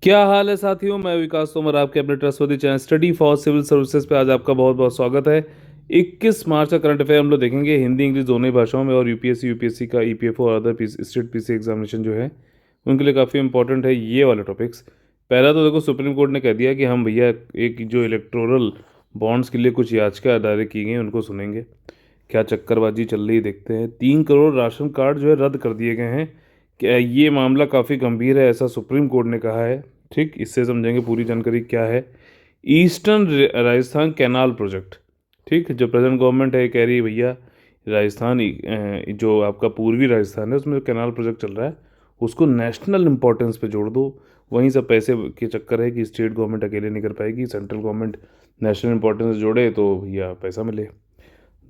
क्या हाल है साथियों। मैं विकास तोमर आपके अपने trustworthy channel study for civil services पे आज आपका बहुत बहुत स्वागत है। 21 मार्च का करंट अफेयर हम लोग देखेंगे हिंदी इंग्लिश दोनों ही भाषाओं में। और यूपीएससी का ईपीएफओ और अदर स्टेट पीसी एग्जामिनेशन जो है उनके लिए काफ़ी इंपॉर्टेंट है ये वाले टॉपिक्स। पहला तो देखो, सुप्रीम कोर्ट ने कह दिया कि हम भैया एक जो इलेक्टोरल बॉन्ड्स के लिए कुछ याचिका दायर की गई हैं उनको सुनेंगे। क्या चक्करबाजी चल रही है देखते हैं। 3 करोड़ राशन कार्ड जो है रद्द कर दिए गए हैं। क्या ये मामला काफ़ी गंभीर है, ऐसा सुप्रीम कोर्ट ने कहा है। ठीक, इससे समझेंगे पूरी जानकारी क्या है। ईस्टर्न राजस्थान कैनाल प्रोजेक्ट, ठीक, जो प्रेजेंट गवर्नमेंट है कह रही है भैया राजस्थान जो आपका पूर्वी राजस्थान है उसमें जो कैनाल प्रोजेक्ट चल रहा है उसको नेशनल इंपॉर्टेंस पे जोड़ दो। वहीं सब पैसे के चक्कर है कि स्टेट गवर्नमेंट अकेले नहीं कर पाएगी, सेंट्रल गवर्नमेंट नेशनल इंपॉर्टेंस जोड़े तो भैया पैसा मिले।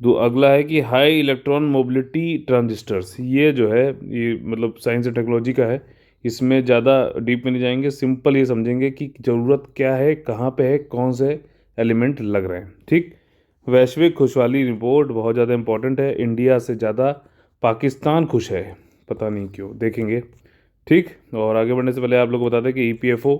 दो अगला है कि हाई इलेक्ट्रॉन मोबिलिटी ट्रांजिस्टर्स, ये जो है ये मतलब साइंस एंड टेक्नोलॉजी का है। इसमें ज़्यादा डीप में नहीं जाएंगे, सिंपल ये समझेंगे कि ज़रूरत क्या है, कहाँ पे है, कौन से एलिमेंट लग रहे हैं। ठीक, वैश्विक खुशहाली रिपोर्ट बहुत ज़्यादा इंपॉर्टेंट है। इंडिया से ज़्यादा पाकिस्तान खुश है, पता नहीं क्यों, देखेंगे। ठीक, और आगे बढ़ने से पहले आप लोग को बता दें कि ईपीएफओ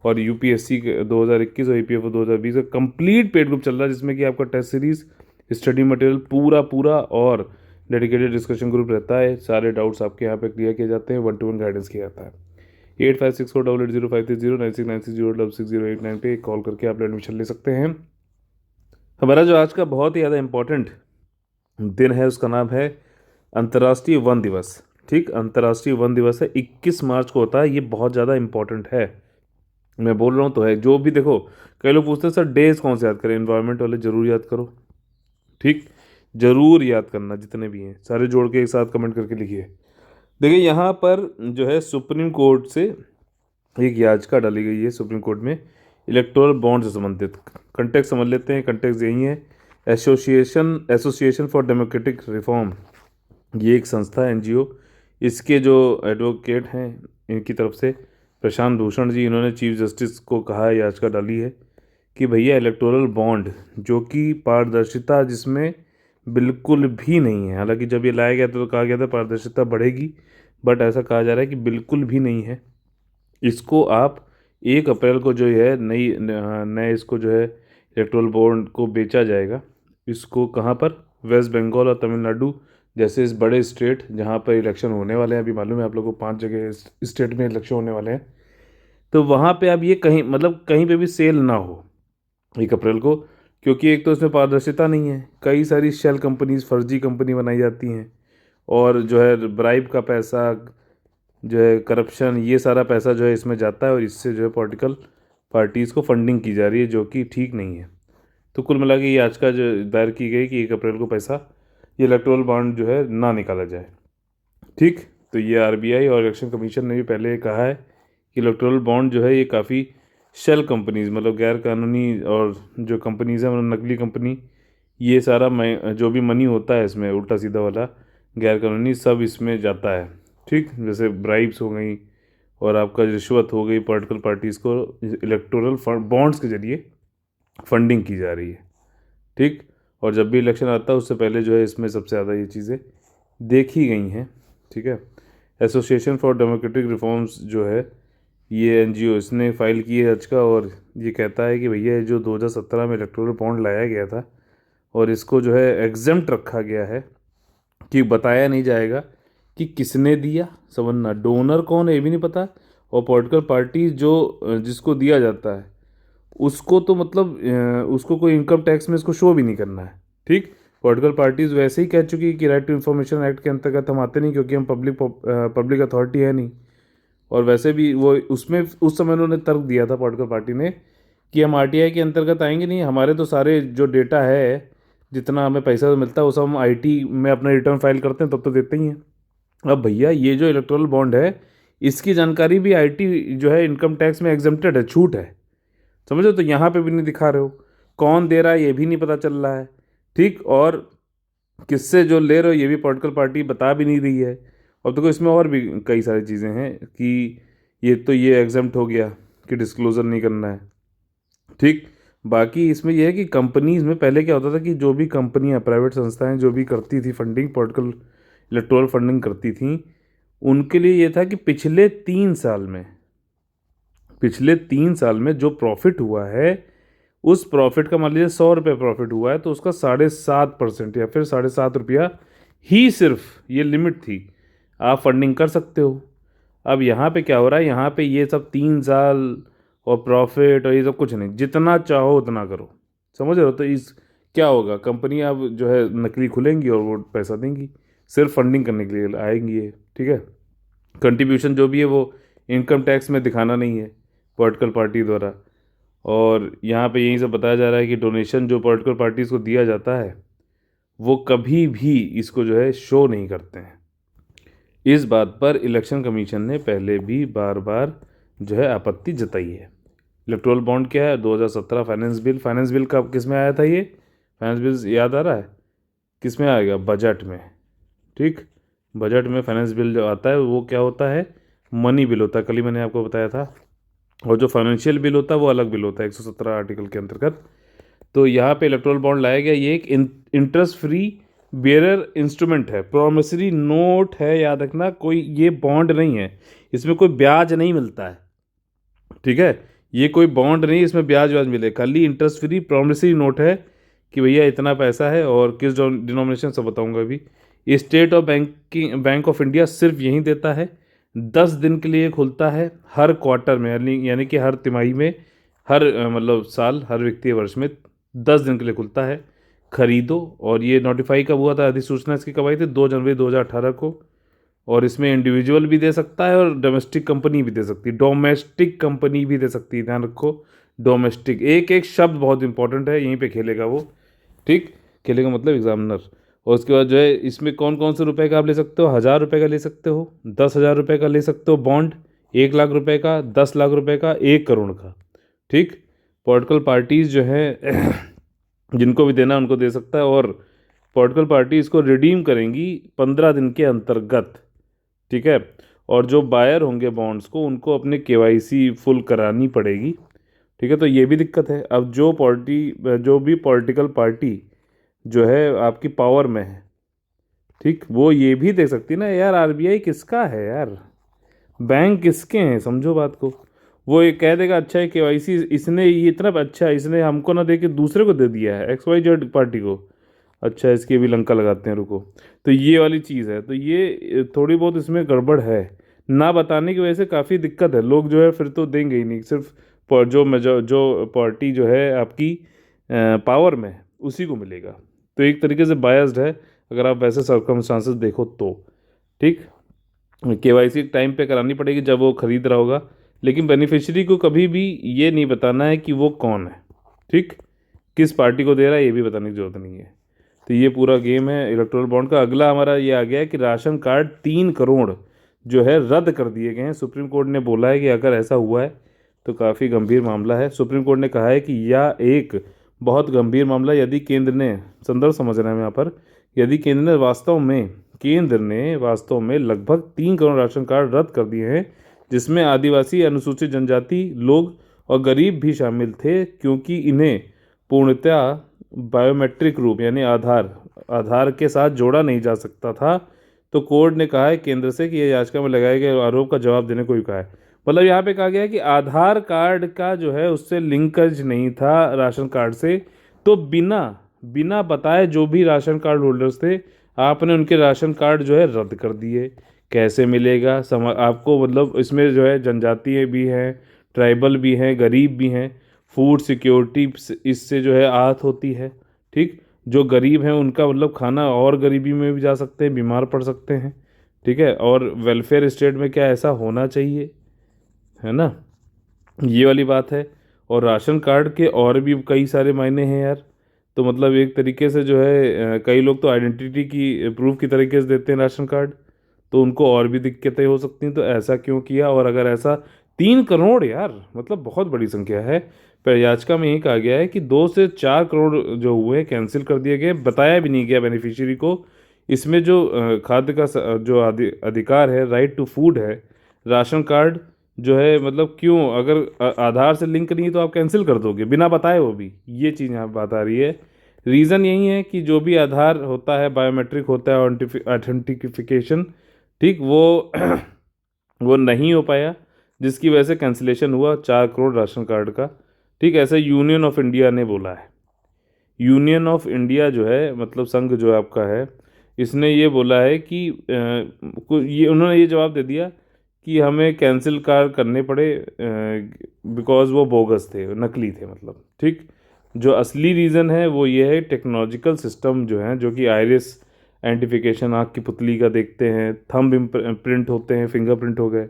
और यूपीएससी 2021 और ईपीएफओ 2020 का कंप्लीट पेड ग्रुप चल रहा है, जिसमें कि आपका टेस्ट सीरीज, स्टडी मटेरियल पूरा पूरा और डेडिकेटेड डिस्कशन ग्रुप रहता है। सारे डाउट्स आपके यहाँ पे क्लियर किए जाते हैं, 1-to-1 गाइडेंस किया जाता है। 8564880530 9696060608 पे कॉल करके आप एडमिशन ले सकते हैं। हमारा जो आज का बहुत ही ज़्यादा इम्पोर्टेंट दिन है उसका नाम है अंतर्राष्ट्रीय वन दिवस। ठीक, अंतर्राष्ट्रीय वन दिवस है, 21 मार्च को होता है। ये बहुत ज़्यादा इम्पोर्टेंट है, मैं बोल रहा हूँ तो है। जो भी देखो, कई लोग पूछते हैं सर डेज कौन से याद करें, इन्वायरमेंट वाले जरूर याद करो। ठीक, जरूर याद करना, जितने भी हैं सारे जोड़ के एक साथ कमेंट करके लिखिए। देखिए यहाँ पर जो है सुप्रीम कोर्ट से एक याचिका डाली गई है सुप्रीम कोर्ट में इलेक्टोरल बॉन्ड से संबंधित। कंटेक्स्ट समझ लेते हैं, कंटेक्स्ट यही है। Association association for democratic reform, ये एक संस्था है, एनजीओ। इसके जो एडवोकेट हैं इनकी तरफ से प्रशांत भूषण जी, इन्होंने चीफ जस्टिस को कहा है, याचिका डाली है कि भैया इलेक्टोरल बॉन्ड जो कि पारदर्शिता जिसमें बिल्कुल भी नहीं है, हालांकि जब ये लाया गया था तो कहा गया था पारदर्शिता बढ़ेगी, बट ऐसा कहा जा रहा है कि बिल्कुल भी नहीं है। इसको आप 1 अप्रैल को जो है नए इसको जो है इलेक्टोरल बॉन्ड को बेचा जाएगा। इसको कहाँ पर, वेस्ट बंगाल और तमिलनाडु जैसे इस बड़े स्टेट जहाँ पर इलेक्शन होने वाले हैं, अभी मालूम है आप लोगों को 5 जगह स्टेट में इलेक्शन होने वाले हैं, तो वहाँ पे अब ये कहीं मतलब कहीं पे भी सेल ना हो 1 अप्रैल को। क्योंकि एक तो इसमें पारदर्शिता नहीं है, कई सारी शेल कंपनीज, फर्जी कंपनी बनाई जाती हैं, और जो है ब्राइब का पैसा, जो है करप्शन, ये सारा पैसा जो है इसमें जाता है, और इससे जो है पॉलिटिकल पार्टीज़ को फंडिंग की जा रही है, जो कि ठीक नहीं है। तो कुल मिला के ये आज का जो दायर की गई कि 1 अप्रैल को पैसा, ये इलेक्टोरल बॉन्ड जो है ना निकाला जाए। ठीक, तो ये आरबीआई और इलेक्शन कमीशन ने भी पहले कहा है कि इलेक्टोरल बॉन्ड जो है ये काफ़ी शेल कंपनीज, मतलब गैर कानूनी और जो कंपनीज हैं, मतलब नकली कंपनी, ये सारा जो भी मनी होता है इसमें उल्टा सीधा वाला गैर कानूनी सब इसमें जाता है। ठीक, जैसे ब्राइब्स हो गई और आपका रिश्वत हो गई, पॉलिटिकल पार्टीज़ को इलेक्टोरल बॉन्ड्स के जरिए फंडिंग की जा रही है। ठीक, और जब भी इलेक्शन आता है उससे पहले जो है इसमें सबसे ज़्यादा ये चीज़ें देखी गई हैं। ठीक है, एसोसिएशन फॉर डेमोक्रेटिक रिफॉर्म्स जो है ये एनजीओ, इसने फाइल की है याचिका, और ये कहता है कि भैया जो 2017 में इलेक्टोरल बॉन्ड लाया गया था और इसको जो है एग्जेम्प्ट रखा गया है कि बताया नहीं जाएगा कि किसने दिया, समझना, डोनर कौन है ये भी नहीं पता, और पॉलिटिकल पार्टी जो जिसको दिया जाता है उसको तो मतलब उसको कोई इनकम टैक्स में इसको शो भी नहीं करना है। ठीक, पॉलिटिकल पार्टीज वैसे ही कह चुकी है कि राइट टू इन्फॉर्मेशन एक्ट के अंतर्गत हम आते नहीं, क्योंकि हम पब्लिक अथॉरिटी है नहीं। और वैसे भी वो उसमें उस समय उन्होंने तर्क दिया था पॉलिटिकल पार्टी ने कि हम आरटीआई के अंतर्गत आएंगे नहीं, हमारे तो सारे जो डेटा है, जितना हमें पैसा मिलता है वो सब हम आईटी में अपना रिटर्न फाइल करते हैं तब तो देते ही हैं। अब भैया ये जो इलेक्टोरल बॉन्ड है इसकी जानकारी भी आईटी जो है इनकम टैक्स में एग्जेम्प्टेड है, छूट है, समझो। तो यहाँ पे भी नहीं दिखा रहे हो, कौन दे रहा है ये भी नहीं पता चल रहा है। ठीक, और किससे जो ले रहे हो ये भी पॉलिटिकल पार्टी बता भी नहीं रही है। अब देखो इसमें और भी कई सारी चीज़ें हैं कि ये एग्जाम्प्ट हो गया कि डिस्क्लोज़र नहीं करना है। ठीक, बाकी इसमें यह है कि कंपनीज में पहले क्या होता था कि जो भी कंपनियां, प्राइवेट संस्थाएं जो भी करती थी फंडिंग, पॉलिटिकल इलेक्टोरल फंडिंग करती थी, उनके लिए ये था कि पिछले 3 साल में पिछले 3 साल में जो प्रॉफिट हुआ है, उस प्रॉफिट का मान लीजिए 100 रुपये प्रॉफिट हुआ है तो उसका 7.5% या फिर 7.5 रुपया ही सिर्फ ये लिमिट थी, आप फंडिंग कर सकते हो। अब यहाँ पे क्या हो रहा है, यहाँ पे ये सब 3 साल और प्रॉफिट और ये सब कुछ नहीं, जितना चाहो उतना करो, समझ रहे हो। तो इस क्या होगा, कंपनी अब जो है नकली खुलेंगी और वो पैसा देंगी, सिर्फ फंडिंग करने के लिए आएंगी ये, ठीक है। कंट्रीब्यूशन जो भी है वो इनकम टैक्स में दिखाना नहीं है पॉलिटिकल पार्टी द्वारा। और यहाँ पे यही सब बताया जा रहा है कि डोनेशन जो पॉलिटिकल पार्टीज़ को दिया जाता है वो कभी भी इसको जो है शो नहीं करते हैं। इस बात पर इलेक्शन कमीशन ने पहले भी बार बार जो है आपत्ति जताई है। इलेक्टोरल बॉन्ड क्या है, 2017 फाइनेंस बिल कब किस में आया था, ये फाइनेंस बिल याद आ रहा है किस में आएगा, बजट में, ठीक। बजट में फाइनेंस बिल जो आता है वो क्या होता है, मनी बिल होता है, कल ही मैंने आपको बताया था। और जो फाइनेंशियल बिल होता है वो अलग बिल होता है 117 आर्टिकल के अंतर्गत। तो यहाँ पे इलेक्टोरल बॉन्ड लाया गया, ये एक इंटरेस्ट फ्री बेरर इंस्ट्रूमेंट है, प्रॉमिसरी नोट है, याद रखना, कोई ये बॉन्ड नहीं है, इसमें कोई ब्याज नहीं मिलता है, ठीक है। ये कोई बॉन्ड नहीं, इसमें ब्याज व्याज मिले, खाली इंटरेस्ट फ्री प्रॉमिसरी नोट है कि भैया इतना पैसा है, और किस डिनोमिनेशन सब बताऊंगा अभी। State of bank of India सिर्फ यही देता है, 10 दिन के लिए खुलता है हर क्वार्टर में, यानी कि हर तिमाही में, हर मतलब साल, हर वित्तीय वर्ष में 10 दिन के लिए खुलता है। खरीदो। और ये नोटिफाई कब हुआ था, अधिसूचना इसकी कब आई थी, 2 जनवरी 2018 को। और इसमें इंडिविजुअल भी दे सकता है और डोमेस्टिक कंपनी भी दे सकती है, डोमेस्टिक कंपनी भी दे सकती है, ध्यान रखो, डोमेस्टिक, एक एक शब्द बहुत इंपॉर्टेंट है, यहीं पे खेलेगा वो, ठीक। खेलेगा मतलब एग्जामिनर। और उसके बाद जो है इसमें कौन कौन से रुपए का आप ले सकते हो, 1,000 रुपये का ले सकते हो, 10,000 रुपये का ले सकते हो बॉन्ड, 1 लाख रुपए का, 10 लाख रुपए का, 1 करोड़ का, ठीक। पॉलिटिकल पार्टीज जो है जिनको भी देना उनको दे सकता है। और पॉलिटिकल पार्टी इसको रिडीम करेंगी 15 दिन के अंतर्गत, ठीक है। और जो बायर होंगे बॉन्ड्स को, उनको अपने केवाईसी फुल करानी पड़ेगी, ठीक है। तो ये भी दिक्कत है। अब जो भी पॉलिटिकल पार्टी जो है आपकी पावर में है, ठीक, वो ये भी देख सकती है ना यार, आरबीआई किसका है यार, बैंक किसके हैं, समझो बात को। वो ये कह देगा अच्छा है केवाईसी इसने, ये इतना अच्छा इसने हमको ना दे के दूसरे को दे दिया है, XYZ पार्टी को, अच्छा इसकी भी लंका लगाते हैं, रुको। तो ये वाली चीज़ है, तो ये थोड़ी बहुत इसमें गड़बड़ है, ना बताने की वजह से काफ़ी दिक्कत है, लोग जो है फिर तो देंगे ही नहीं, सिर्फ जो पार्टी जो है आपकी पावर में है, उसी को मिलेगा। तो एक तरीके से बायस्ड है अगर आप वैसे सर्कमस्टांसेस देखो तो, ठीक। केवाईसी टाइम पे करानी पड़ेगी जब वो खरीद रहा होगा, लेकिन बेनिफिशियरी को कभी भी ये नहीं बताना है कि वो कौन है, ठीक, किस पार्टी को दे रहा है ये भी बताने की जरूरत नहीं है। तो ये पूरा गेम है इलेक्टोरल बॉन्ड का। अगला हमारा ये आ गया है कि राशन कार्ड 3 करोड़ जो है रद्द कर दिए गए हैं। सुप्रीम कोर्ट ने बोला है कि अगर ऐसा हुआ है तो काफ़ी गंभीर मामला है। सुप्रीम कोर्ट ने कहा है कि यह एक बहुत गंभीर मामला है, यदि केंद्र ने, संदर्भ समझ रहे हैं यहाँ पर, यदि केंद्र ने वास्तव में लगभग 3 करोड़ राशन कार्ड रद्द कर दिए हैं, जिसमें आदिवासी, अनुसूचित जनजाति लोग और गरीब भी शामिल थे, क्योंकि इन्हें पूर्णतः बायोमेट्रिक रूप यानी आधार के साथ जोड़ा नहीं जा सकता था। तो कोर्ट ने कहा है केंद्र से कि यह याचिका में लगाए गए आरोप का जवाब देने को भी कहा है। मतलब यहाँ पे कहा गया है कि आधार कार्ड का जो है उससे लिंकेज नहीं था राशन कार्ड से, तो बिना बिना बताए जो भी राशन कार्ड होल्डर्स थे, आपने उनके राशन कार्ड जो है रद्द कर दिए। कैसे मिलेगा आपको, मतलब इसमें जो है जनजातीय भी हैं, ट्राइबल भी हैं, गरीब भी हैं, फूड सिक्योरिटी इससे जो है आहत होती है, ठीक। जो गरीब हैं उनका मतलब खाना और गरीबी में भी जा सकते हैं, बीमार पड़ सकते हैं, ठीक है। और वेलफेयर स्टेट में क्या ऐसा होना चाहिए, है ना, ये वाली बात है। और राशन कार्ड के और भी कई सारे मायने हैं यार। तो मतलब एक तरीके से जो है कई लोग तो आइडेंटिटी की प्रूफ की तरीके से देते हैं राशन कार्ड, तो उनको और भी दिक्कतें हो सकती हैं। तो ऐसा क्यों किया, और अगर ऐसा 3 करोड़ यार मतलब बहुत बड़ी संख्या है। पर याचिका में यही कहा गया है कि 2 से 4 करोड़ जो हुए कैंसिल कर दिए गए, बताया भी नहीं गया बेनिफिशियरी को। इसमें जो खाद्य का जो अधिकार है, राइट टू फूड है, राशन कार्ड जो है, मतलब क्यों, अगर आधार से लिंक नहीं है तो आप कैंसिल कर दोगे बिना बताए, वो भी ये चीज़ यहाँ बात आ रही है। रीज़न यही है कि जो भी आधार होता है बायोमेट्रिक होता है, ऑथेंटिफिकेशन, ठीक, वो वो नहीं हो पाया। जिसकी वजह से कैंसिलेशन हुआ 4 करोड़ राशन कार्ड का। ठीक, ऐसे यूनियन ऑफ इंडिया ने बोला है। यूनियन ऑफ इंडिया जो है, मतलब संघ जो आपका है, इसने ये बोला है कि ये उन्होंने ये जवाब दे दिया कि हमें कैंसिल कार करने पड़े बिकॉज वो बोगस थे, नकली थे मतलब। ठीक, जो असली रीज़न है वो ये है टेक्नोलॉजिकल सिस्टम जो है, जो कि आइरिस आइडेंटिफिकेशन, आँख की पुतली का देखते हैं, थंब प्रिंट होते हैं, फिंगरप्रिंट हो गए,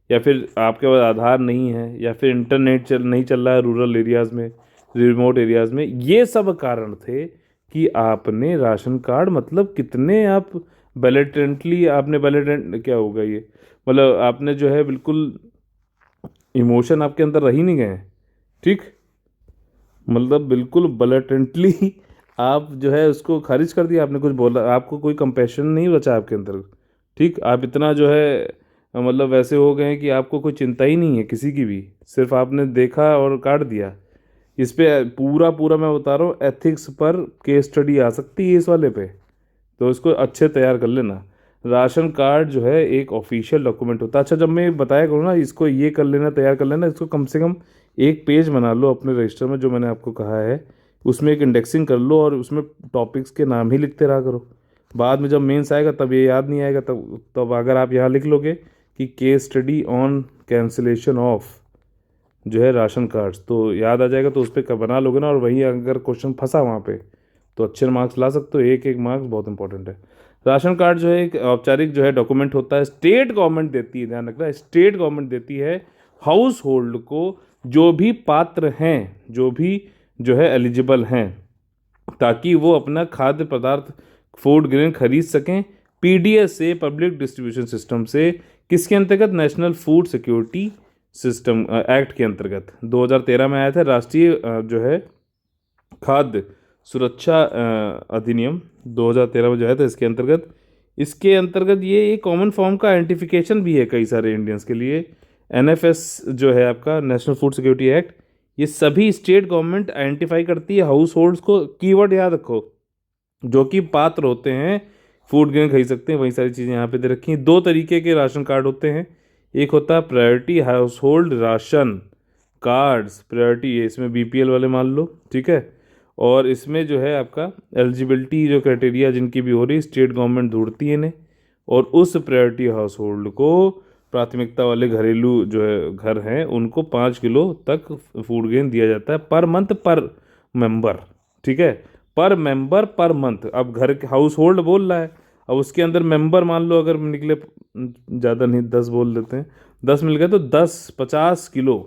या फिर आपके पास आधार नहीं है, या फिर इंटरनेट नहीं चल रहा है रूरल एरियाज़ में, रिमोट एरियाज़ में, ये सब कारण थे कि आपने राशन कार्ड, मतलब कितने आप बैलेटेंटली आपने, बैलेटेंट क्या होगा ये, मतलब आपने जो है बिल्कुल इमोशन आपके अंदर रह ही नहीं गए। ठीक, मतलब बिल्कुल ब्लटेंटली आप जो है उसको खारिज कर दिया, आपने कुछ बोला, आपको कोई कंपैशन नहीं बचा आपके अंदर। ठीक, आप इतना जो है मतलब वैसे हो गए हैं कि आपको कोई चिंता ही नहीं है किसी की भी, सिर्फ आपने देखा और काट दिया। इस पे पूरा पूरा मैं बता रहा हूँ, एथिक्स पर केस स्टडी आ सकती है इस वाले पे, तो इसको अच्छे तैयार कर लेना। राशन कार्ड जो है एक ऑफिशियल डॉक्यूमेंट होता है। अच्छा, जब मैं बताया करूँ ना, इसको ये कर लेना, तैयार कर लेना, इसको कम से कम एक पेज बना लो अपने रजिस्टर में, जो मैंने आपको कहा है उसमें एक इंडेक्सिंग कर लो, और उसमें टॉपिक्स के नाम ही लिखते रहा करो। बाद में जब मेंस आएगा तब ये याद नहीं आएगा, तब अगर आप यहाँ लिख लोगे कि case study on cancellation of जो है राशन कार्ड्स, तो याद आ जाएगा, तो उस पर बना लोगे ना, और वहीं अगर क्वेश्चन फंसा वहाँ पे तो अच्छे मार्क्स ला सकते हो। एक एक मार्क्स बहुत इंपॉर्टेंट है। राशन कार्ड जो है एक औपचारिक जो है डॉक्यूमेंट होता है, स्टेट गवर्नमेंट देती है, ध्यान रखना, स्टेट गवर्नमेंट देती है हाउस होल्ड को, जो भी पात्र हैं, जो भी जो है एलिजिबल हैं, ताकि वो अपना खाद्य पदार्थ, फूड ग्रेन खरीद सकें पीडीएस से, पब्लिक डिस्ट्रीब्यूशन सिस्टम से। किसके अंतर्गत? National food security system act के अंतर्गत 2013 में आया था, राष्ट्रीय जो है खाद्य सुरक्षा अधिनियम 2013 में जो है, तो इसके अंतर्गत ये एक कॉमन फॉर्म का आइडेंटिफिकेशन भी है कई सारे इंडियंस के लिए। एनएफएस जो है आपका, नेशनल फूड सिक्योरिटी एक्ट, ये सभी स्टेट गवर्नमेंट आइडेंटिफाई करती है हाउस होल्ड्स को, कीवर्ड याद रखो, जो कि पात्र होते हैं, फूड ग्रेन खरीद सकते हैं, वही सारी चीज़ें यहाँ पे दे रखी हैं। 2 तरीके के राशन कार्ड होते हैं, एक होता है priority house hold ration cards, priority है, इसमें बीपीएल वाले मान लो, ठीक है। और इसमें जो है आपका एलिजिबिलिटी जो क्राइटेरिया जिनकी भी हो रही, स्टेट गवर्नमेंट ढूंढती है इन्हें, और उस प्रायोरिटी हाउस होल्ड को, प्राथमिकता वाले घरेलू जो है घर हैं, उनको 5 किलो तक फूड ग्रेन दिया जाता है पर मंथ, पर मेंबर। ठीक है, पर मेंबर पर मंथ। अब घर के हाउस होल्ड बोल रहा है, अब उसके अंदर मेंबर मान लो अगर निकले, ज़्यादा नहीं 10 बोल देते हैं, 10 मिल गए तो 10 50 किलो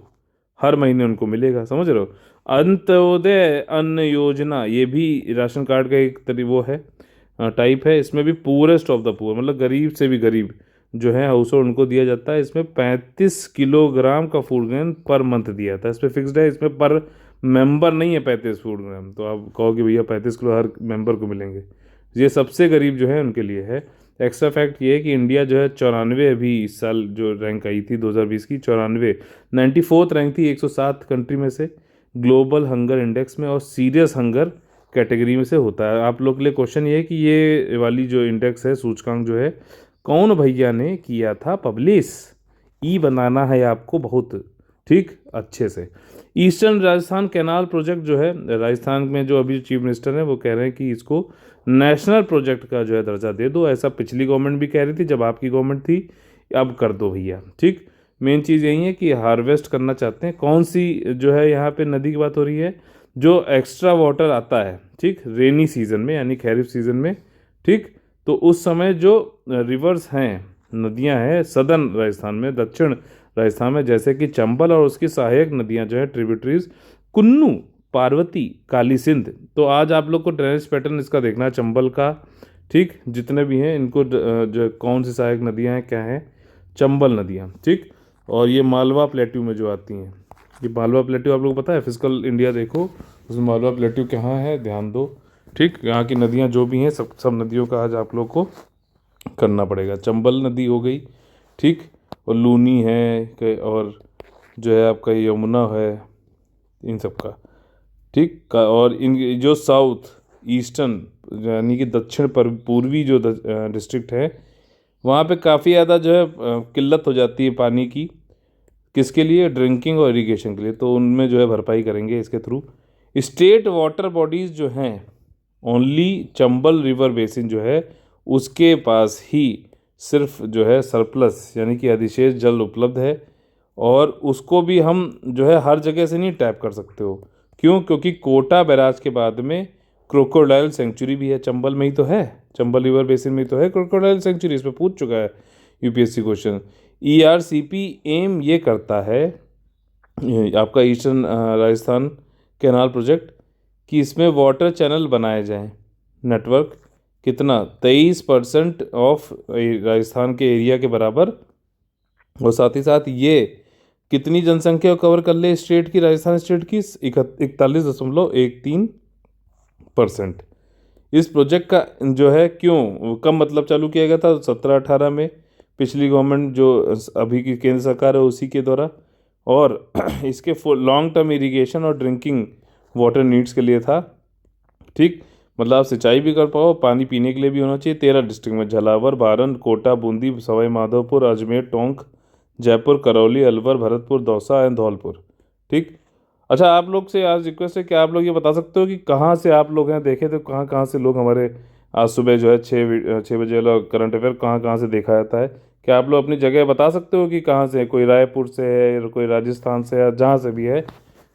हर महीने उनको मिलेगा, समझ रहे हो। अंत्योदय अन्न योजना, ये भी राशन कार्ड का एक वो है, टाइप है। इसमें भी पूरेस्ट ऑफ द पुअर, मतलब गरीब से भी गरीब जो है हाउस होल्ड, उनको दिया जाता है। इसमें 35 किलोग्राम का फूड ग्रेन पर मंथ दिया जाता है, इस पर फिक्स्ड है, इसमें पर मेंबर नहीं है 35 फूड ग्राम, तो आप कहोगे भैया 35 किलो हर मेंबर को मिलेंगे, ये सबसे गरीब जो है उनके लिए है। एक्स्ट्रा फैक्ट ये है कि इंडिया जो है 94, अभी इस साल जो रैंक आई थी 2020 की, 94, 94th रैंक थी 107 कंट्री में से, ग्लोबल हंगर इंडेक्स में, और सीरियस हंगर कैटेगरी में से होता है। आप लोग के लिए क्वेश्चन ये है कि ये वाली जो इंडेक्स है, सूचकांक जो है, कौन भैया ने किया था पब्लिश? ई बनाना है आपको बहुत, ठीक, अच्छे से। ईस्टर्न राजस्थान कैनाल प्रोजेक्ट जो है, राजस्थान में जो अभी चीफ मिनिस्टर हैं वो कह रहे हैं कि इसको नेशनल प्रोजेक्ट का जो है दर्जा दे दो। ऐसा पिछली गवर्नमेंट भी कह रही थी जब आपकी गवर्नमेंट थी, अब कर दो भैया। ठीक, मेन चीज़ यही है कि हार्वेस्ट करना चाहते हैं। कौन सी जो है यहाँ पे नदी की बात हो रही है, जो एक्स्ट्रा वाटर आता है, ठीक, रेनी सीजन में, यानी खरीफ सीजन में, ठीक, तो उस समय जो रिवर्स हैं, नदियां हैं सदर्न राजस्थान में, दक्षिण राजस्थान में, जैसे कि चंबल और उसकी सहायक नदियां जो है ट्रिब्यूटरीज, कुन्नू, पार्वती, काली सिंध। तो आज आप लोग को ड्रेनेज पैटर्न इसका देखना है चंबल का, ठीक, जितने भी हैं इनको जो कौन सी सहायक नदियां हैं, क्या हैं, चंबल नदियां, ठीक। और ये मालवा प्लेट्यू में जो आती हैं, ये मालवा प्लेट्यू आप लोग को पता है, फिजिकल इंडिया देखो उसमें मालवा प्लेट्यू कहाँ है, ध्यान दो, ठीक। यहाँ की नदियाँ जो भी हैं, सब नदियों का आज आप लोग को करना पड़ेगा। चंबल नदी हो गई, ठीक, और लूनी है, और जो है आपका यमुना है, इन सब का, ठीक। और इन जो साउथ ईस्टर्न यानी कि दक्षिण पर पूर्वी जो डिस्ट्रिक्ट है, वहाँ पे काफ़ी ज़्यादा जो है किल्लत हो जाती है पानी की, किसके लिए? ड्रिंकिंग और इरिगेशन के लिए, तो उनमें जो है भरपाई करेंगे इसके थ्रू। स्टेट वाटर बॉडीज़ जो हैं, ओनली चंबल रिवर बेसिन जो है उसके पास ही सिर्फ जो है सरप्लस यानी कि अधिशेष जल उपलब्ध है, और उसको भी हम जो है हर जगह से नहीं टैप कर सकते हो। क्यों? क्योंकि कोटा बैराज के बाद में क्रोकोडाइल सेंचुरी भी है, चंबल में ही तो है, चंबल रिवर बेसिन में ही तो है क्रोकोडाइल सेंचुरी। इस पर पूछ चुका है यूपीएससी क्वेश्चन। ईआरसीपी एम ये करता है, आपका ईस्टर्न राजस्थान कैनाल प्रोजेक्ट, कि इसमें वाटर चैनल बनाए जाएं। नेटवर्क कितना? 23% ऑफ राजस्थान के एरिया के बराबर, और साथ ही साथ ये कितनी जनसंख्या को कवर कर ले स्टेट की, राजस्थान स्टेट की? 41.13%। इस प्रोजेक्ट का जो है क्यों कब मतलब चालू किया गया था? 17-18 में, पिछली गवर्नमेंट जो अभी की केंद्र सरकार है उसी के द्वारा, और इसके लॉन्ग टर्म इरिगेशन और ड्रिंकिंग वाटर नीड्स के लिए था। ठीक, मतलब आप सिंचाई भी कर पाओ, पानी पीने के लिए भी होना चाहिए। 13 डिस्ट्रिक्ट में झालावाड़, बारन, कोटा, बूंदी, सवाई माधोपुर, अजमेर, टोंक, जयपुर, करौली, अलवर, भरतपुर, दौसा एंड धौलपुर। ठीक। अच्छा, आप लोग से आज रिक्वेस्ट है कि आप लोग ये बता सकते हो कि कहाँ से आप लोग हैं, देखे तो कहाँ कहाँ से लोग हमारे आज सुबह जो है 6 बजे वाला करंट अफेयर कहाँ कहाँ से देखा जाता है? क्या आप लोग अपनी जगह बता सकते हो कि कहाँ से है? कोई रायपुर से है या कोई राजस्थान से है, जहाँ से भी है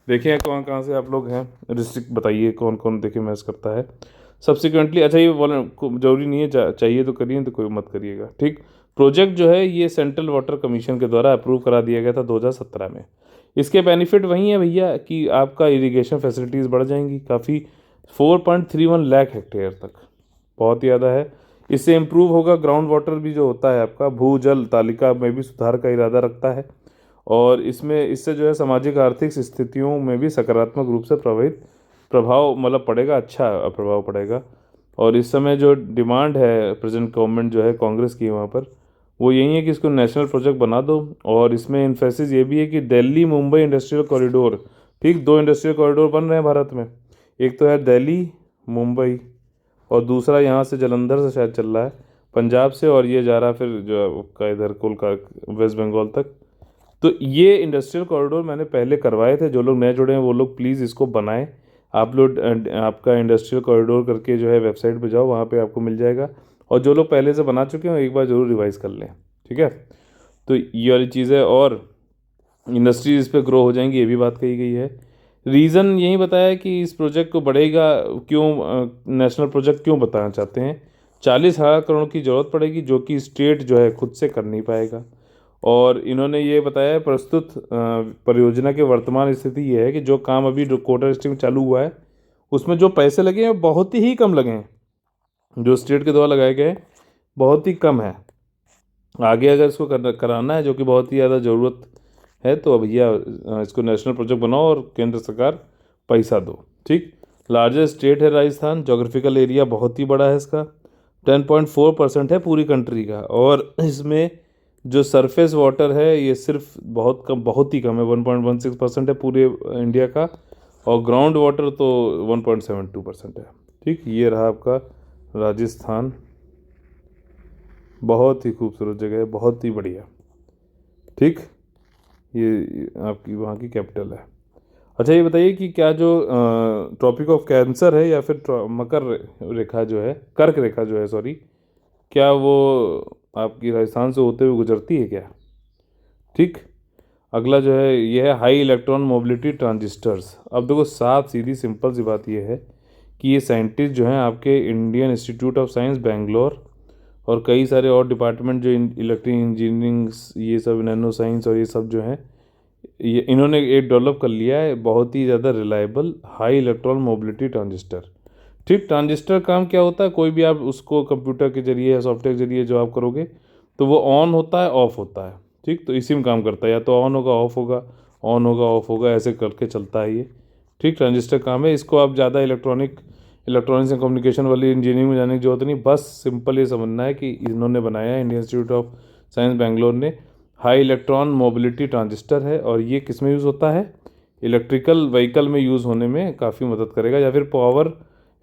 देखिए कौन कहाँ से आप लोग हैं, डिस्ट्रिक्ट बताइए कौन कौन देखे मैच करता है सब्सिक्वेंटली। अच्छा, ये बोले जरूरी नहीं है, चाहिए तो करिए, तो कोई मत करिएगा। ठीक। प्रोजेक्ट जो है ये सेंट्रल वाटर कमीशन के द्वारा अप्रूव करा दिया गया था 2017 में। इसके बेनिफिट वही है भैया कि आपका इरिगेशन फैसिलिटीज़ बढ़ जाएंगी काफ़ी, 4.31 लाख हेक्टेयर तक, बहुत ही ज़्यादा है। इससे इम्प्रूव होगा ग्राउंड वाटर भी जो होता है आपका, भूजल तालिका में भी सुधार का इरादा रखता है, और इससे जो है सामाजिक आर्थिक स्थितियों में भी सकारात्मक रूप से प्रभाव मतलब पड़ेगा, अच्छा प्रभाव पड़ेगा। और इस समय जो डिमांड है प्रेजेंट गवर्नमेंट जो है कांग्रेस की वहाँ पर, वो यही है कि इसको नेशनल प्रोजेक्ट बना दो। और इसमें इन्फेसिस ये भी है कि दिल्ली मुंबई इंडस्ट्रियल कॉरिडोर, ठीक, 2 इंडस्ट्रियल कॉरिडोर बन रहे हैं भारत में। एक तो है दिल्ली मुंबई, और दूसरा यहाँ से जलंधर से शायद चल रहा है पंजाब से, और ये जा रहा है फिर जो आपका इधर कोलकाता वेस्ट बंगाल तक। तो ये इंडस्ट्रियल कॉरिडोर मैंने पहले करवाए थे, जो लोग नए जुड़े हैं वो लोग प्लीज़ इसको बनाएं। आप लोग आपका इंडस्ट्रियल कॉरिडोर करके जो है वेबसाइट पे जाओ, वहाँ पे आपको मिल जाएगा, और जो लोग पहले से बना चुके हैं एक बार ज़रूर रिवाइज़ कर लें। ठीक है, तो ये वाली चीज़ है, और इंडस्ट्रीज इस पर ग्रो हो जाएंगी, ये भी बात कही गई है। रीज़न यही बताया कि इस प्रोजेक्ट को बढ़ेगा क्यों, नेशनल प्रोजेक्ट क्यों बताना चाहते हैं। 40,000 करोड़ की ज़रूरत पड़ेगी जो कि स्टेट जो है खुद से कर नहीं पाएगा। और इन्होंने ये बताया प्रस्तुत परियोजना की वर्तमान स्थिति ये है कि जो काम अभी कोटा डिस्ट्रिक्ट में चालू हुआ है उसमें जो पैसे लगे हैं बहुत ही कम लगे हैं, जो स्टेट के द्वारा लगाए गए बहुत ही कम है। आगे अगर इसको कराना है जो कि बहुत ही ज़्यादा ज़रूरत है, तो भैया इसको नेशनल प्रोजेक्ट बनाओ और केंद्र सरकार पैसा दो। ठीक। लार्जेस्ट स्टेट है राजस्थान, जोग्राफिकल एरिया बहुत ही बड़ा है इसका, 10.4% है पूरी कंट्री का, और इसमें जो सरफेस वाटर है ये सिर्फ बहुत ही कम है, 1.16% है पूरे इंडिया का, और ग्राउंड वाटर तो 1.72% है। ठीक, ये रहा आपका राजस्थान, बहुत ही खूबसूरत जगह है, बहुत ही बढ़िया। ठीक, ये आपकी वहाँ की कैपिटल है। अच्छा, ये बताइए कि क्या जो ट्रॉपिक ऑफ कैंसर है या फिर मकर रेखा जो है, कर्क रेखा जो है सॉरी, क्या वो आपकी राजस्थान से होते हुए गुजरती है क्या? ठीक। अगला जो है ये है हाई इलेक्ट्रॉन मोबिलिटी ट्रांजिस्टर्स। अब देखो साफ सीधी सिंपल सी बात ये है कि ये साइंटिस्ट जो हैं आपके Indian institute of science Bangalore और कई सारे और डिपार्टमेंट जो इलेक्ट्रिक इंजीनियरिंग, ये सब नैनो साइंस और ये सब जो हैं, ये इन्होंने एक डेवलप कर लिया है बहुत ही ज़्यादा reliable high electron mobility transistor. ठीक, ट्रांजिस्टर काम क्या होता है, कोई भी आप उसको कंप्यूटर के जरिए या सॉफ्टवेयर के जरिए जो आप करोगे तो वो ऑन होता है ऑफ होता है। ठीक, तो इसी में काम करता है, या तो ऑन होगा ऑफ होगा, ऑन होगा ऑफ होगा, ऐसे करके चलता है ये। ठीक, ट्रांजिस्टर काम है, इसको आप ज़्यादा इलेक्ट्रॉनिक्स एंड कम्युनिकेशन वाली इंजीनियरिंग में जाने की जरूरत नहीं, बस सिंपल ये समझना है कि इन्होंने बनाया है, Indian institute of science Bangalore ने, हाई इलेक्ट्रॉन मोबिलिटी ट्रांजिस्टर है, और ये किस में यूज़ होता है, इलेक्ट्रिकल व्हीकल में यूज़ होने में काफ़ी मदद करेगा, या फिर पावर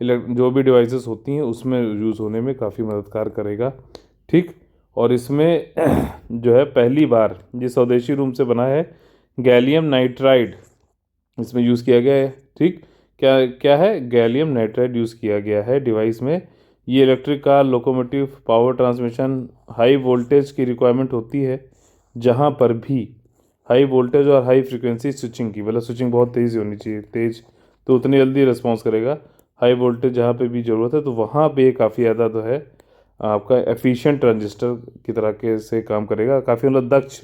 जो भी डिवाइसेस होती हैं उसमें यूज़ होने में काफ़ी मददगार करेगा। ठीक, और इसमें जो है पहली बार ये स्वदेशी रूप से बना है, गैलियम नाइट्राइड इसमें यूज़ किया गया है। ठीक, क्या क्या है, गैलियम नाइट्राइड यूज़ किया गया है डिवाइस में। ये electric car, locomotive, power transmission, high voltage की रिक्वायरमेंट होती है, जहाँ पर भी हाई वोल्टेज और हाई फ्रीक्वेंसी स्विचिंग की, मतलब स्विचिंग बहुत तेज़ होनी चाहिए, तेज़ तो उतनी जल्दी रिस्पॉन्स करेगा। हाई वोल्टेज जहाँ पे भी ज़रूरत है तो वहाँ पे काफ़ी ज़्यादा तो है आपका एफिशिएंट ट्रांजिस्टर की तरह के से काम करेगा, काफ़ी मतलब दक्ष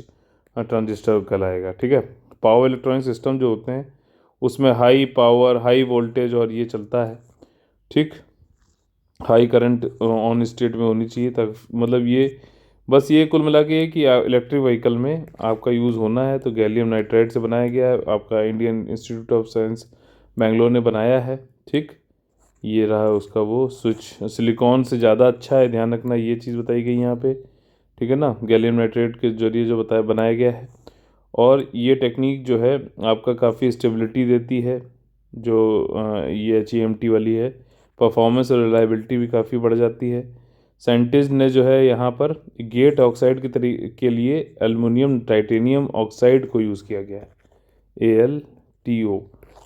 ट्रांजिस्टर कहलाएगा। ठीक है, पावर इलेक्ट्रॉनिक सिस्टम जो होते हैं उसमें हाई पावर, हाई वोल्टेज और ये चलता है। ठीक, हाई करंट ऑन स्टेट में होनी चाहिए, तक मतलब ये बस ये कुल मिला के कि इलेक्ट्रिक व्हीकल में आपका यूज़ होना है तो गैलियम नाइट्राइड से बनाया गया है, आपका Indian institute of science Bangalore ने बनाया है। ठीक, ये रहा उसका वो स्विच, सिलिकॉन से ज़्यादा अच्छा है, ध्यान रखना ये चीज़ बताई गई यहाँ पे। ठीक है ना, गैलियम नाइट्राइड के जरिए जो बनाया गया है। और ये टेक्निक जो है आपका काफ़ी स्टेबिलिटी देती है, जो ये HEMT वाली है, परफॉर्मेंस और रिलायबिलिटी भी काफ़ी बढ़ जाती है। साइंटिस्ट ने जो है यहाँ पर गेट ऑक्साइड के लिए एल्युमिनियम टाइटेनियम ऑक्साइड को यूज़ किया गया है, AlTO,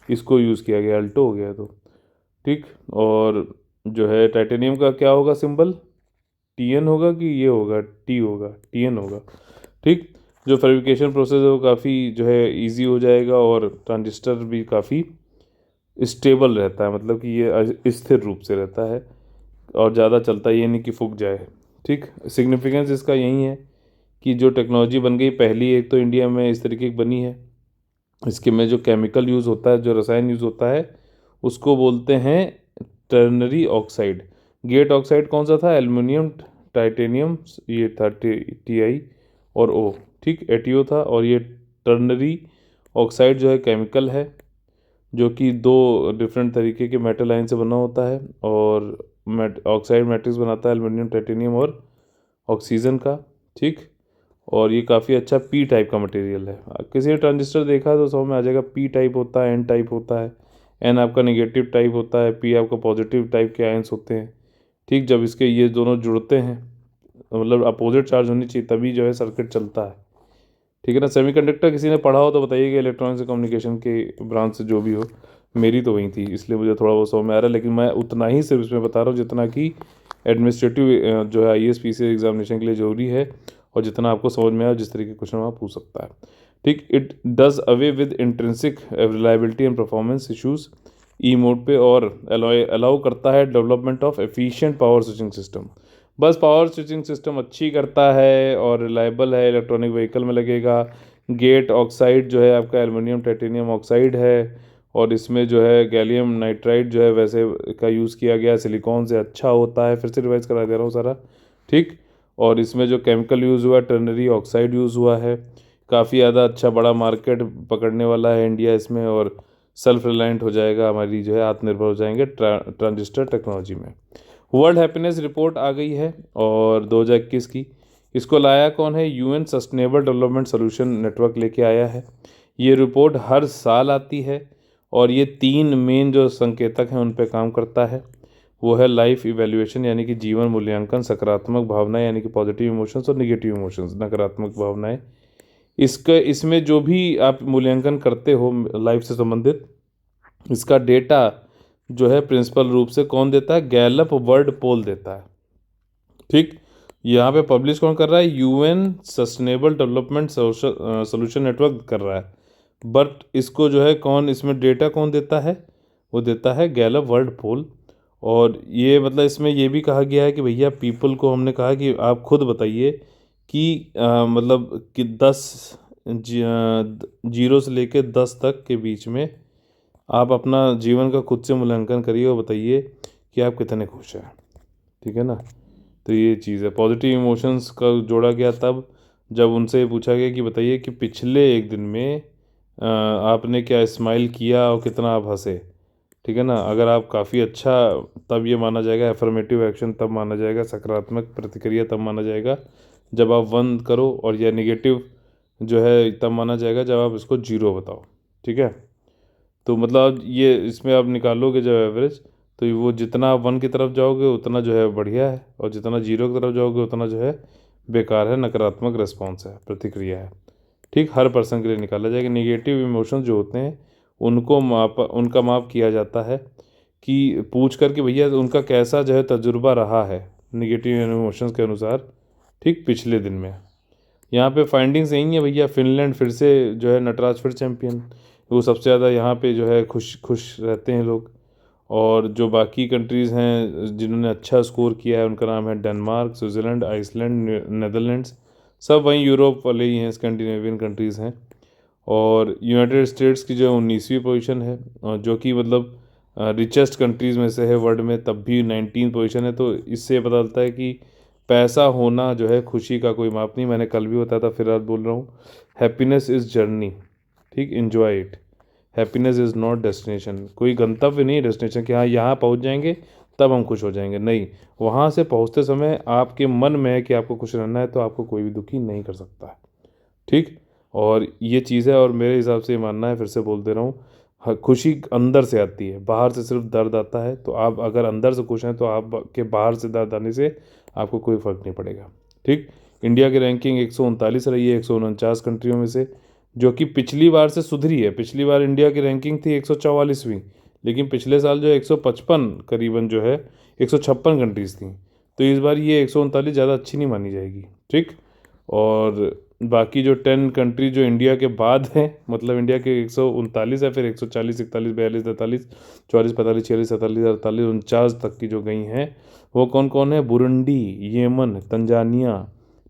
इसको यूज़ किया गया, अल्टो हो गया तो। ठीक, और जो है टाइटेनियम का क्या होगा सिंबल, TN होगा कि ये होगा, T होगा, TN होगा। ठीक, जो फैब्रिकेशन प्रोसेस है वो काफ़ी जो है इजी हो जाएगा और ट्रांजिस्टर भी काफ़ी स्टेबल रहता है, मतलब कि ये स्थिर रूप से रहता है और ज़्यादा चलता ये नहीं कि फूक जाए। ठीक, सिग्निफिकेंस इसका यही है कि जो टेक्नोलॉजी बन गई पहली, एक तो इंडिया में इस तरीके की बनी है, इसके में जो केमिकल यूज़ होता है, जो रसायन यूज़ होता है उसको बोलते हैं टर्नरी ऑक्साइड। गेट ऑक्साइड कौन सा था, एल्युमिनियम टाइटेनियम, ये था TI और O। ठीक, ATO था। और ये टर्नरी ऑक्साइड जो है केमिकल है, जो कि दो डिफरेंट तरीके के मेटल आयन से बना होता है और ऑक्साइड मैट्रिक्स बनाता है एल्युमिनियम टाइटेनियम और ऑक्सीजन का। ठीक, और ये काफ़ी अच्छा पी टाइप का मटेरियल है। किसी ने ट्रांजिस्टर देखा तो समझ में आ जाएगा, पी टाइप होता है, एन टाइप होता है, एन आपका नेगेटिव टाइप होता है, पी आपका पॉजिटिव टाइप के आयंस होते हैं। ठीक, जब इसके ये दोनों जुड़ते हैं, मतलब अपोजिट चार्ज होनी चाहिए, तभी जो है सर्किट चलता है। ठीक है ना, सेमीकंडक्टर किसी ने पढ़ा हो तो बताइएगा, इलेक्ट्रॉनिक्स एंड कम्युनिकेशन के ब्रांच से जो भी हो, मेरी तो वही थी इसलिए मुझे थोड़ा वो समझ में आ रहा है, लेकिन मैं उतना ही सिर्फ इसमें बता रहा हूँ जितना कि एडमिनिस्ट्रेटिव जो है IAS PCS एग्जामिनेशन के लिए ज़रूरी है, और जितना आपको समझ में आया, जिस तरीके के क्वेश्चन वहाँ पूछ सकता है। ठीक, it does away with intrinsic reliability and performance issues E mode पे, और अलाउ करता है development of efficient power switching system. बस पावर स्विचिंग सिस्टम अच्छी करता है और रिलायबल है, इलेक्ट्रॉनिक व्हीकल में लगेगा। गेट ऑक्साइड जो है आपका एल्युमिनियम टाइटेनियम ऑक्साइड है, और इसमें जो है गैलियम नाइट्राइड जो है वैसे का यूज़ किया गया, सिलिकॉन से अच्छा होता है, फिर से रिवाइज करा दे रहा हूँ सारा। ठीक, और इसमें जो केमिकल यूज़ हुआ, टर्नरी ऑक्साइड यूज़ हुआ है, काफ़ी ज़्यादा अच्छा बड़ा मार्केट पकड़ने वाला है इंडिया इसमें, और सेल्फ रिलायंट हो जाएगा, हमारी जो है आत्मनिर्भर हो जाएंगे ट्रांजिस्टर टेक्नोलॉजी में। वर्ल्ड हैप्पीनेस रिपोर्ट आ गई है और 2021 की, इसको लाया कौन है, UN sustainable development solution network लेके आया है। ये रिपोर्ट हर साल आती है और ये 3 मेन जो संकेतक हैं उन पे काम करता है। वो है लाइफ इवैल्यूएशन यानी कि जीवन मूल्यांकन, सकारात्मक भावनाएं यानी कि पॉजिटिव इमोशंस, और निगेटिव इमोशंस नकारात्मक भावनाएं। इसमें जो भी आप मूल्यांकन करते हो लाइफ से संबंधित, इसका डेटा जो है प्रिंसिपल रूप से कौन देता है, गैलप वर्ल्ड पोल देता है। ठीक, यहाँ पे पब्लिश कौन कर रहा है, UN sustainable development solution network कर रहा है, बट इसको जो है कौन, इसमें डेटा कौन देता है, वो देता है गैलप वर्ल्ड पोल। और ये मतलब इसमें ये भी कहा गया है कि भैया पीपल को हमने कहा कि आप खुद बताइए कि मतलब कि 0 से लेके 10 तक के बीच में आप अपना जीवन का खुद से मूल्यांकन करिए और बताइए कि आप कितने खुश हैं। ठीक है ना, तो ये चीज़ है। पॉजिटिव इमोशंस का जोड़ा गया तब जब उनसे पूछा गया कि बताइए कि पिछले एक दिन में आपने क्या स्माइल किया और कितना आप हंसे। ठीक है ना, अगर आप काफ़ी अच्छा, तब ये माना जाएगा एफर्मेटिव एक्शन, तब माना जाएगा सकारात्मक प्रतिक्रिया, तब माना जाएगा जब आप 1 करो, और यह नेगेटिव जो है तब माना जाएगा जब आप इसको 0 बताओ। ठीक है, तो मतलब ये इसमें आप निकालोगे जब एवरेज, तो वो जितना आप 1 की तरफ जाओगे उतना जो है बढ़िया है, और जितना 0 की तरफ जाओगे उतना जो है बेकार है, नकारात्मक रिस्पॉन्स है, प्रतिक्रिया है। ठीक, हर पर्सन के लिए निकाला जाएगा। नेगेटिव इमोशंस जो होते हैं उनका माप किया जाता है कि पूछ कर कि भैया उनका कैसा जो है तजुर्बा रहा है नेगेटिव इमोशंस के अनुसार, ठीक, पिछले दिन में। यहाँ पे फाइंडिंग्स यही है भैया, फिनलैंड फिर से जो है नटराज फिर चैंपियन, वो सबसे ज़्यादा यहाँ पे जो है खुश खुश रहते हैं लोग। और जो बाकी कंट्रीज़ हैं जिन्होंने अच्छा स्कोर किया है उनका नाम है डेनमार्क, स्विट्ज़रलैंड, आइसलैंड, नेदरलैंड्स, सब वहीं यूरोप वाले ही हैं, स्कैंडिनेवियन कंट्रीज़ हैं। और यूनाइटेड स्टेट्स की जो 19वीं पोजीशन है, जो कि मतलब रिचेस्ट कंट्रीज़ में से है वर्ल्ड में, तब भी 19 पोजीशन है। तो इससे पता चलता है कि पैसा होना जो है खुशी का कोई माप नहीं। मैंने कल भी बताया था, फिर आज बोल रहा हूँ, हैप्पीनेस इज़ जर्नी, ठीक, enjoy it. Happiness is not destination, कोई गंतव्य नहीं है, डेस्टिनेशन कि हाँ यहाँ पहुँच जाएंगे तब हम खुश हो जाएंगे, नहीं। वहाँ से पहुँचते समय आपके मन में है कि आपको खुश रहना है, तो आपको कोई भी दुखी नहीं कर सकता है, ठीक। और ये चीज़ है, और मेरे हिसाब से ये मानना है, फिर से बोल दे रहा हूँ, खुशी अंदर से आती है, बाहर से सिर्फ दर्द आता है। तो आप अगर अंदर से खुश हैं तो आप के बाहर से दर्द आने से आपको कोई फ़र्क नहीं पड़ेगा, ठीक। इंडिया की रैंकिंग 139 रही है 149 कंट्रियों में से, जो कि पिछली बार से सुधरी है। पिछली बार इंडिया की रैंकिंग थी 144वीं, लेकिन पिछले साल जो 155 करीबन जो है 156 कंट्रीज़ थी। तो इस बार ये 139 ज़्यादा अच्छी नहीं मानी जाएगी, ठीक। और बाकी जो 10 कंट्री जो इंडिया के बाद हैं, मतलब इंडिया के 139 है, फिर 140, 41, 42, 43, 44, 45, 46, 47, 48, 49 तक की जो गई हैं, वो कौन कौन है? बुरुंडी, येमन, तंजानिया,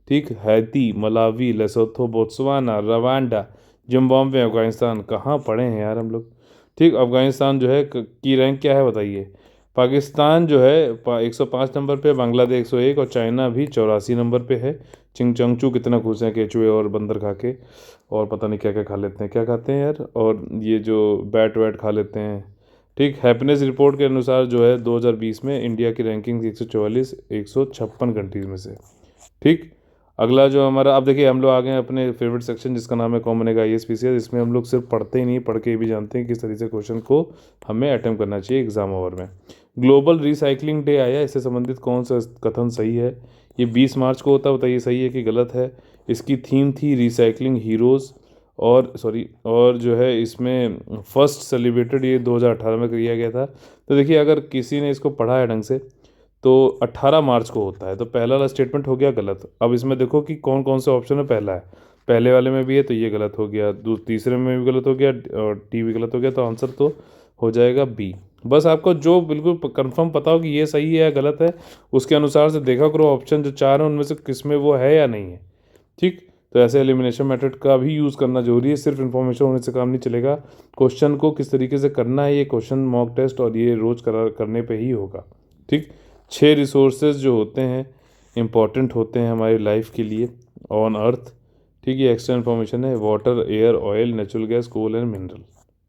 ठीक, Haiti, Malawi, Lesotho, Botswana, Rwanda, Zimbabwe, Afghanistan. कहाँ पढ़े हैं यार हम लोग, ठीक। अफगानिस्तान जो है की रैंक क्या है बताइए। पाकिस्तान जो है 105 नंबर पे, बांग्लादेश 101, और चाइना भी 84 नंबर पे है। चिंगचंगचू कितना खुश हैं केचुए और बंदर खा के, और पता नहीं क्या क्या खा लेते हैं, क्या खाते हैं यार, और ये जो बैट वैट खा लेते हैं, ठीक। हैप्पीनेस रिपोर्ट के अनुसार जो है 2020 में इंडिया की रैंकिंग 144 156 कंट्रीज़ में से, ठीक। अगला जो हमारा, अब देखिए हम लोग आ गए हैं अपने फेवरेट सेक्शन जिसका नाम है कॉमन है IAS इसमें हम लोग सिर्फ पढ़ते ही नहीं, पढ़ के भी जानते हैं किस तरीके से क्वेश्चन को हमें अटेम्प्ट करना चाहिए एग्जाम ओवर में। ग्लोबल रिसाइकलिंग डे आया, इससे संबंधित कौन सा कथन सही है? ये 20 मार्च को होता है, बताइए सही है कि गलत है। इसकी थीम थी रिसाइकलिंग हीरोज़, और जो है इसमें फर्स्ट सेलिब्रेटेड ये 2018 में किया गया था। तो देखिए अगर किसी ने इसको पढ़ा है ढंग से तो 18 मार्च को होता है, तो पहला वाला स्टेटमेंट हो गया गलत। अब इसमें देखो कि कौन कौन से ऑप्शन में पहला है, पहले वाले में भी है तो ये गलत हो गया, तीसरे में भी गलत हो गया, और टी भी गलत हो गया, तो आंसर तो हो जाएगा बी। बस आपको जो बिल्कुल कंफर्म पता हो कि ये सही है या गलत है, उसके अनुसार से देखा करो ऑप्शन जो चार हैं उनमें से किस में वो है या नहीं है, ठीक। तो ऐसे एलिमिनेशन मेथड का भी यूज़ करना जरूरी है, सिर्फ इन्फॉर्मेशन होने से काम नहीं चलेगा। क्वेश्चन को किस तरीके से करना है, ये क्वेश्चन मॉक टेस्ट और ये रोज़ करने पे ही होगा, ठीक। 6 रिसोर्सेज जो होते हैं इम्पॉर्टेंट होते हैं हमारी लाइफ के लिए ऑन अर्थ, ठीक। ये एक्स्ट्रा इन्फॉर्मेशन है, water, air, oil, natural gas, coal and mineral,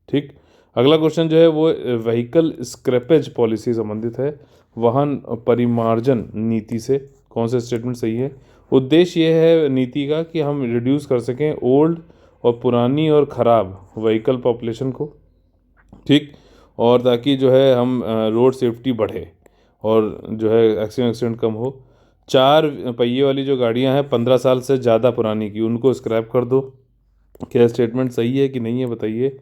ठीक। अगला क्वेश्चन जो है वो व्हीकल स्क्रैपेज पॉलिसी संबंधित है, वाहन परिमार्जन नीति से कौन सा स्टेटमेंट सही है? उद्देश्य ये है नीति का कि हम रिड्यूस कर सकें ओल्ड और पुरानी और ख़राब व्हीकल पॉपुलेशन को, ठीक। और ताकि जो है हम रोड सेफ्टी बढ़े और जो है एक्सीडेंट कम हो। 4 पहिए वाली जो गाड़ियां हैं 15 साल से ज़्यादा पुरानी की, उनको स्क्रैप कर दो। क्या स्टेटमेंट सही है कि नहीं है बताइए।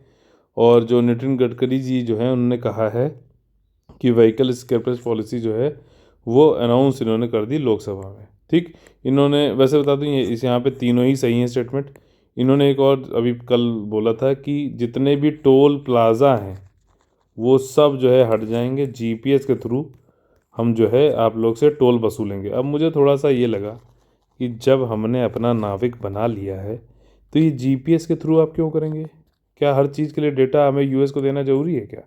और जो नितिन गडकरी जी जो हैं उन्होंने कहा है कि व्हीकल स्क्रैपेज पॉलिसी जो है वो अनाउंस इन्होंने कर दी लोकसभा में, ठीक। इन्होंने वैसे बता दूँ ये इस यहाँ पे तीनों ही सही हैं स्टेटमेंट। इन्होंने एक और अभी कल बोला था कि जितने भी टोल प्लाज़ा हैं वो सब जो है हट जाएंगे, GPS के थ्रू हम जो है आप लोग से टोल वसूलेंगे। अब मुझे थोड़ा सा ये लगा कि जब हमने अपना नाविक बना लिया है तो ये GPS के थ्रू आप क्यों करेंगे? क्या हर चीज़ के लिए डेटा हमें US को देना ज़रूरी है क्या,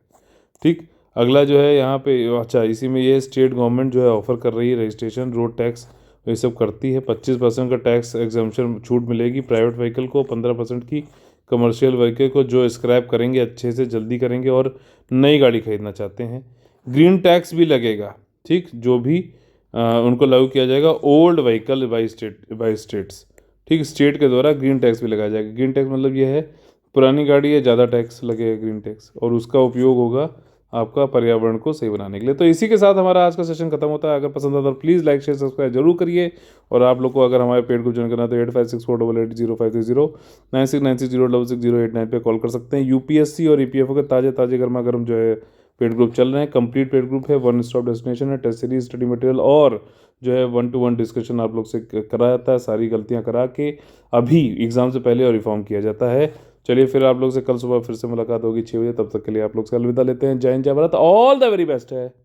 ठीक। अगला जो है यहाँ पे, अच्छा इसी में ये स्टेट गवर्नमेंट जो है ऑफ़र कर रही है रजिस्ट्रेशन, रोड टैक्स, ये सब करती है। 25% का टैक्स एग्जम्पशन छूट मिलेगी प्राइवेट व्हीकल को, 15% की कमर्शियल व्हीकल को जो स्क्रैप करेंगे, अच्छे से जल्दी करेंगे और नई गाड़ी खरीदना चाहते हैं। ग्रीन टैक्स भी लगेगा, ठीक, जो भी उनको लागू किया जाएगा ओल्ड व्हीकल बाई स्टेट्स, ठीक। स्टेट के द्वारा ग्रीन टैक्स भी लगाया जाएगा। ग्रीन टैक्स मतलब ये है पुरानी गाड़ी है ज़्यादा टैक्स लगेगा ग्रीन टैक्स, और उसका उपयोग होगा आपका पर्यावरण को सही बनाने के लिए। तो इसी के साथ हमारा आज का सेशन खत्म होता है। अगर पसंद आता तो प्लीज़ लाइक शेयर सब्सक्राइब जरूर करिए। और आप लोग को अगर हमारे पेड ग्रुप ज्वाइन करना है तो 8564880530 9696066089 पे कॉल कर सकते हैं। यूपीएससी और ईपीएफओ के ताजे ताजे गर्मा गर्म जो है पेड ग्रुप चल रहे हैं। कंप्लीट पेड ग्रुप है, वन स्टॉप डेस्टिनेशन है, टेस्ट सीरीज, स्टडी मटेरियल और जो है 1-to-1 डिस्कशन आप लोग से कराया जाता है। सारी गलतियां करा के अभी एग्जाम से पहले और रिफॉर्म किया जाता है। चलिए फिर आप लोग से कल सुबह फिर से मुलाकात होगी 6 बजे। तब तक के लिए आप लोग से अलविदा लेते हैं। जय हिंद, जय Bharat, all the very best है।